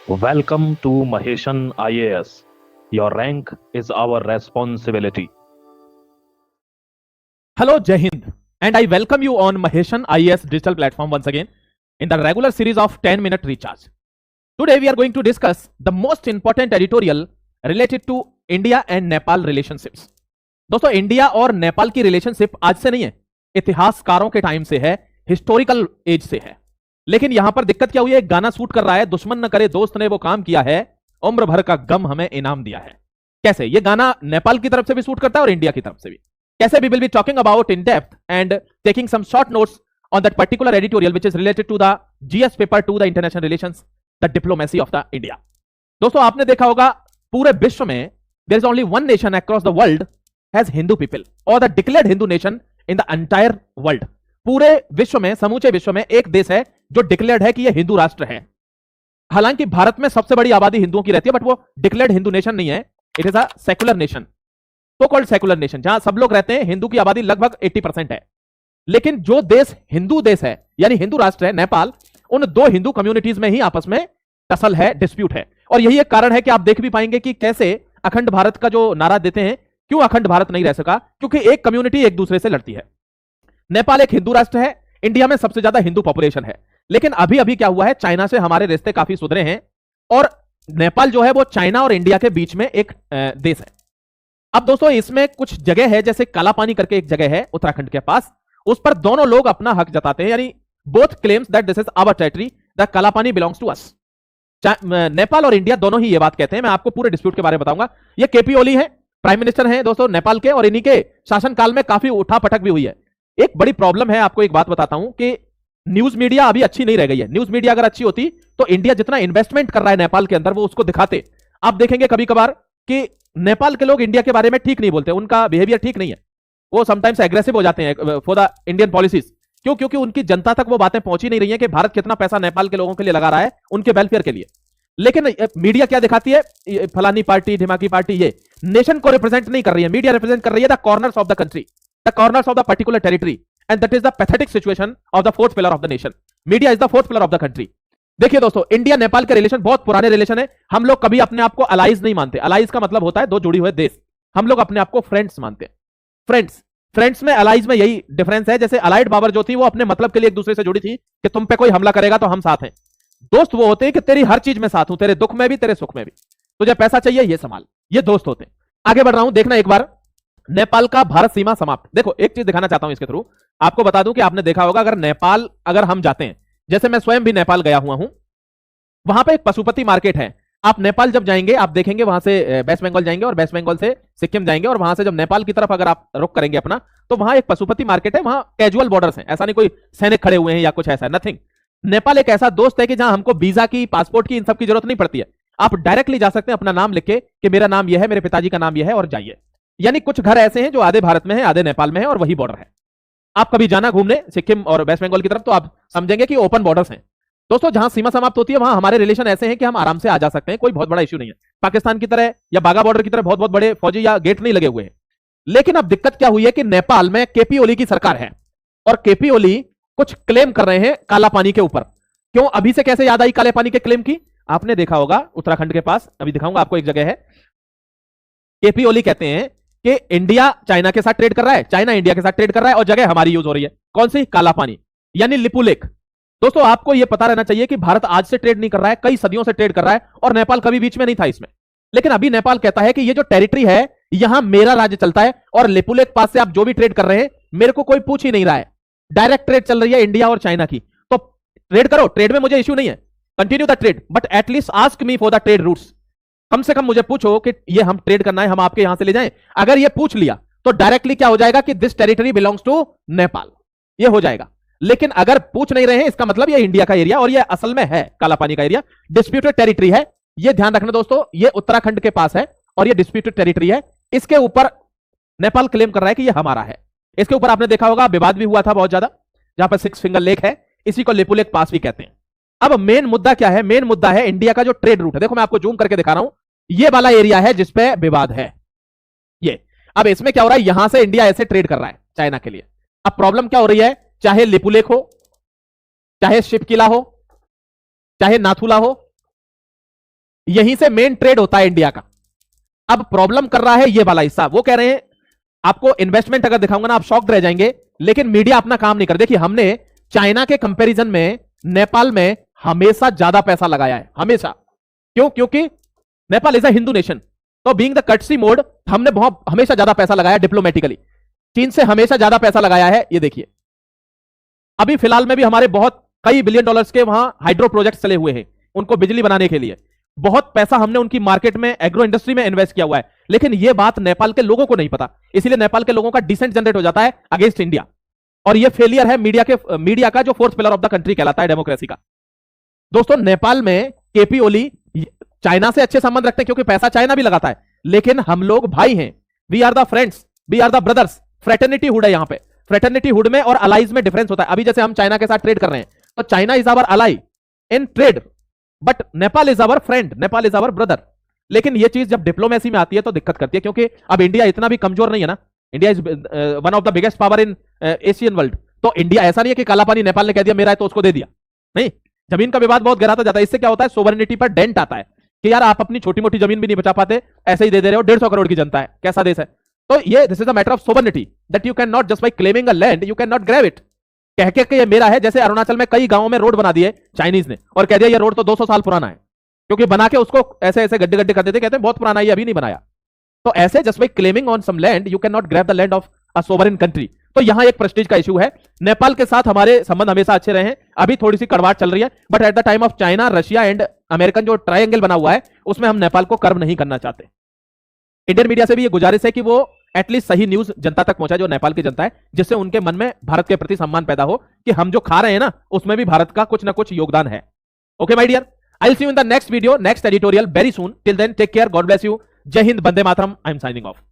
Welcome to Maheshan IAS. Your rank is our responsibility. Hello, Jai Hind, and I welcome you on Maheshan IAS digital platform once again in the regular series of 10-minute recharge. Today, we are going to discuss the most important editorial related to India and Nepal relationships. दोस्तों, India और नेपाल की relationship आज से नहीं है, इतिहासकारों के time से है, हिस्टोरिकल एज से है। लेकिन यहां पर दिक्कत क्या हुई है, एक गाना शूट कर रहा है, दुश्मन न करे दोस्त ने वो काम किया है, उम्र भर का गम हमें इनाम दिया है। कैसे ये गाना नेपाल की तरफ से भी शूट करता है और इंडिया की तरफ से भी। कैसे we will be talking about in depth and taking some short notes on that particular editorial which is related to the GS paper to the international relations, the diplomacy of the India. दोस्तों, आपने देखा होगा पूरे विश्व में there is only one nation across the world has Hindu people or the declared Hindu nation in the entire world. पूरे विश्व में, समूचे विश्व में एक देश है जो डिक्लेयर्ड है कि यह हिंदू राष्ट्र है। हालांकि भारत में सबसे बड़ी आबादी हिंदुओं की रहती है, बट वो डिक्लेयर्ड हिंदू नेशन नहीं है। It is a secular nation, तो कॉल्ड सेकुलर नेशन, जहां सब लोग रहते हैं। हिंदू की आबादी लगभग 80% है। लेकिन जो देश हिंदू देश है, यानी हिंदू राष्ट्र है, नेपाल, उन दो हिंदू कम्युनिटीज में ही आपस में टसल है, डिस्प्यूट है। और यही एक कारण है कि आप देख भी पाएंगे कि कैसे अखंड भारत का जो नारा देते हैं, क्यों अखंड भारत नहीं रह सका, क्योंकि एक कम्युनिटी एक दूसरे से लड़ती है। नेपाल एक हिंदू राष्ट्र है, इंडिया में सबसे ज्यादा हिंदू पॉपुलेशन है। लेकिन अभी अभी क्या हुआ है, चाइना से हमारे रिश्ते काफी सुधरे हैं और नेपाल जो है वो चाइना और इंडिया के बीच में एक देश है। अब दोस्तों, इसमें कुछ जगह है, जैसे कालापानी करके एक जगह है उत्तराखंड के पास, उस पर दोनों लोग अपना हक जताते हैं, यानी both claims that this is our territory, the Kalapani belongs to us. Nepal और इंडिया दोनों ही ये बात कहते हैं। मैं आपको पूरे डिस्प्यूट के बारे में बताऊंगा। ये केपी ओली है, प्राइम मिनिस्टर हैं दोस्तों नेपाल के, और इन्हीं के शासनकाल में काफी उठापटक भी हुई है। एक बड़ी प्रॉब्लम है, आपको एक बात बताता हूं कि न्यूज मीडिया अभी अच्छी नहीं रह गई है। न्यूज मीडिया अगर अच्छी होती तो इंडिया जितना इन्वेस्टमेंट कर रहा है नेपाल के अंदर, वो उसको दिखाते। आप देखेंगे कभी कभार कि नेपाल के लोग इंडिया के बारे में ठीक नहीं बोलते, उनका बिहेवियर ठीक नहीं है, वो समटाइम्स एग्रेसिव हो जाते हैं फॉर द इंडियन पॉलिसीज। क्यों? क्योंकि उनकी जनता तक वो बातें पहुंची नहीं रही है कि भारत कितना पैसा नेपाल के लोगों के लिए लगा रहा है, उनके वेलफेयर के लिए। लेकिन मीडिया क्या दिखाती है, फलानी पार्टी, ढिमाकी पार्टी, ये नेशन को रिप्रेजेंट नहीं कर रही है। मीडिया रिप्रेजेंट कर रही है the corners of the country, the corners of the particular territory, and that is the pathetic situation of the fourth pillar of the nation. Media is the fourth pillar of the country. देखिए दोस्तों, India Nepal के relation बहुत पुराने relation है। हम लोग कभी अपने आप को अलाइज नहीं मानते। अलाइज का मतलब होता है दो जुड़ी हुए देश। हम लोग अपने आप को फ्रेंड्स मानते हैं। फ्रेंड्स फ्रेंड्स में, अलाइज में यही डिफरेंस है। जैसे अलाइड पावर जो थी वो अपने मतलब के लिए एक दूसरे से जुड़ी थी कि तुम पे कोई हमला करेगा तो हम साथ हैं। दोस्त वो होते हैं कि तेरी हर चीज में साथ हूं, तेरे दुख में भी, तेरे सुख में भी, तुझे पैसा चाहिए ये संभाल, ये दोस्त होते हैं। आगे बढ़ रहा हूं, देखना एक बार नेपाल का भारत सीमा समाप्त। देखो, एक चीज दिखाना चाहता हूं इसके थ्रू। आपको बता दूं कि आपने देखा होगा, अगर नेपाल, अगर हम जाते हैं, जैसे मैं स्वयं भी नेपाल गया हुआ हूं, वहां पे एक पशुपति मार्केट है। आप नेपाल जब जाएंगे, आप देखेंगे वहां से वेस्ट बंगाल जाएंगे और वेस्ट बंगाल से सिक्किम जाएंगे, और वहां से जब नेपाल की तरफ अगर आप रुख करेंगे अपना, तो वहां एक पशुपति मार्केट है। वहां कैजुअल बॉर्डर्स हैं, ऐसा नहीं कोई सैनिक खड़े हुए हैं या कुछ ऐसा, नथिंग। नेपाल एक ऐसा दोस्त है कि जहां हमको वीजा की, पासपोर्ट की, इन सब की जरूरत नहीं पड़ती है। आप डायरेक्टली जा सकते हैं अपना नाम लिख के कि मेरा नाम यह है, मेरे पिताजी का नाम यह है, और जाइए। यानी कुछ घर ऐसे हैं जो आधे भारत में है, आधे नेपाल में है, और वही बॉर्डर है। आप कभी जाना घूमने सिक्किम और वेस्ट बंगाल की तरफ, तो आप समझेंगे कि ओपन बॉर्डर्स हैं। दोस्तों, जहां सीमा समाप्त होती है वहां हमारे रिलेशन ऐसे हैं कि हम आराम से आ जा सकते हैं, कोई बहुत बड़ा इश्यू नहीं है। पाकिस्तान की तरह या बागा बॉर्डर की तरह बहुत बहुत बड़े फौजी या गेट नहीं लगे हुए हैं। लेकिन अब दिक्कत क्या हुई है कि नेपाल में केपी ओली की सरकार है, और केपी ओली कुछ क्लेम कर रहे हैं काला पानी के ऊपर। क्यों? अभी से कैसे याद आई काले पानी के क्लेम की? आपने देखा होगा उत्तराखंड के पास, अभी दिखाऊंगा आपको, एक जगह है। केपी ओली कहते हैं कि इंडिया चाइना के साथ ट्रेड कर रहा है, चाइना इंडिया के साथ ट्रेड कर रहा है, और जगह हमारी यूज हो रही है। कौन सी? काला पानी, यानी लिपू लेक। दोस्तों, आपको यह पता रहना चाहिए कि भारत आज से ट्रेड नहीं कर रहा है, कई सदियों से ट्रेड कर रहा है, और नेपाल कभी बीच में नहीं था इसमें। लेकिन अभी नेपाल कहता है कि ये जो टेरिटरी है, यहां मेरा राज्य चलता है, और लिपू लेक पास से आप जो भी ट्रेड कर रहे हैं, मेरे को कोई पूछ ही नहीं रहा है। डायरेक्ट ट्रेड चल रही है इंडिया और चाइना की, तो ट्रेड करो, ट्रेड में मुझे इश्यू नहीं है, continue the trade, but at least ask me for the trade routes. कम से कम मुझे पूछो कि ये हम ट्रेड करना है, हम आपके यहां से ले जाएं। अगर ये पूछ लिया तो डायरेक्टली क्या हो जाएगा कि this territory belongs to Nepal, ये हो जाएगा। लेकिन अगर पूछ नहीं रहे हैं, इसका मतलब ये इंडिया का एरिया, और ये असल में है काला पानी का एरिया, डिस्प्यूटेड टेरिटरी है। ये ध्यान रखना दोस्तों, ये उत्तराखंड के पास है और ये डिस्प्यूटेड टेरिटरी है। इसके ऊपर नेपाल क्लेम कर रहा है कि ये हमारा है। इसके ऊपर आपने देखा होगा विवाद भी हुआ था बहुत ज्यादा, जहां पर सिक्स फिंगर लेक है, इसी को लिपू लेक पास भी कहते हैं। अब मेन मुद्दा क्या है? मेन मुद्दा है इंडिया का जो ट्रेड रूट है। देखो, मैं आपको जूम करके दिखा रहा हूं, ये वाला एरिया है जिसपे विवाद है ये। अब इसमें क्या हो रहा है, यहां से इंडिया ऐसे ट्रेड कर रहा है चाइना के लिए। अब प्रॉब्लम क्या हो रही है, चाहे लिपू लेक हो, चाहे शिप किला हो, चाहे नाथुला हो, यहीं से मेन ट्रेड होता है इंडिया का। अब प्रॉब्लम कर रहा है ये वाला हिस्सा। वो कह रहे हैं आपको इन्वेस्टमेंट अगर दिखाऊंगा ना आप शॉक्ड रह जाएंगे, लेकिन मीडिया अपना काम नहीं कर। देखिए हमने चाइना के कंपैरिजन में नेपाल में हमेशा ज्यादा पैसा लगाया है, हमेशा। क्यों? क्योंकि Nepal is a Hindu nation, तो बीइंग द कर्टसी मोड हमने बहुत हमेशा ज्यादा पैसा लगाया डिप्लोमेटिकली। चीन से हमेशा ज्यादा पैसा लगाया है। ये देखिए अभी फिलहाल में भी हमारे बहुत कई बिलियन डॉलर्स के वहां हाइड्रो प्रोजेक्ट चले हुए हैं उनको बिजली बनाने के लिए। बहुत पैसा हमने उनकी मार्केट में एग्रो इंडस्ट्री में इन्वेस्ट किया हुआ है, लेकिन यह बात नेपाल के लोगों को नहीं पता। इसलिए नेपाल के लोगों का डिसेंट जनरेट हो जाता है अगेंस्ट इंडिया, और यह फेलियर है मीडिया का जो fourth pillar of the country कहलाता है डेमोक्रेसी का। दोस्तों नेपाल में केपी ओली चाइना से अच्छे संबंध रखते हैं क्योंकि पैसा चाइना भी लगाता है, लेकिन हम लोग भाई हैं। We are the friends, we are the brothers. Fraternity hood है यहां पे। फ्रेटर्निटी हुड में और अलाइज में डिफरेंस होता है। अभी जैसे हम चाइना के साथ ट्रेड कर रहे हैं तो China is our ally in trade, but Nepal is our friend, Nepal is our brother. लेकिन यह चीज जब डिप्लोमेसी में आती है तो दिक्कत करती है, क्योंकि अब इंडिया इतना भी कमजोर नहीं है ना। India is one of the biggest power in Asian world. तो इंडिया ऐसा नहीं है कि काला पानी नेपाल ने कह दिया मेरा है तो उसको दे दिया, नहीं। जमीन का विवाद बहुत गहराता जाता है। इससे क्या होता है, सोवरेनिटी पर डेंट आता है कि यार आप अपनी छोटी मोटी जमीन भी नहीं बचा पाते, ऐसे ही दे दे रहे हो। 150 करोड़ की जनता है, कैसा देश है। तो ये this is a matter of sovereignty that you can not just by claiming a land you can not grab it. कह के ये मेरा है। जैसे अरुणाचल में कई गांवों में रोड बना दिए चाइनीज ने और कह दिया ये रोड तो 200 साल पुराना है, क्योंकि बना के उसको ऐसे ऐसे गड्ढे गड्ढे कर देते, कहते हैं बहुत पुराना है, ये अभी नहीं बनाया। तो ऐसे just by claiming on some land you can not grab the land of a sovereign country. तो यहां एक प्रेस्टीज का इशू है। नेपाल के साथ हमारे संबंध हमेशा अच्छे रहे हैं, अभी थोड़ी सी कड़वाहट चल रही है, but at the time of China, Russia and American जो ट्रायंगल बना हुआ है उसमें हम नेपाल को कर्व नहीं करना चाहते। इंडियन मीडिया से भी ये गुजारिश है कि वो एटलीस्ट सही न्यूज जनता तक पहुंचाए, जो नेपाल की जनता है, जिससे उनके मन में भारत के प्रति सम्मान पैदा हो कि हम जो खा रहे हैं ना उसमें भी भारत का कुछ ना कुछ योगदान है। Okay my dear, I will see you in the next video, next editorial very soon. Till then take care, God bless you, जय हिंद, वंदे मातरम। I am signing of.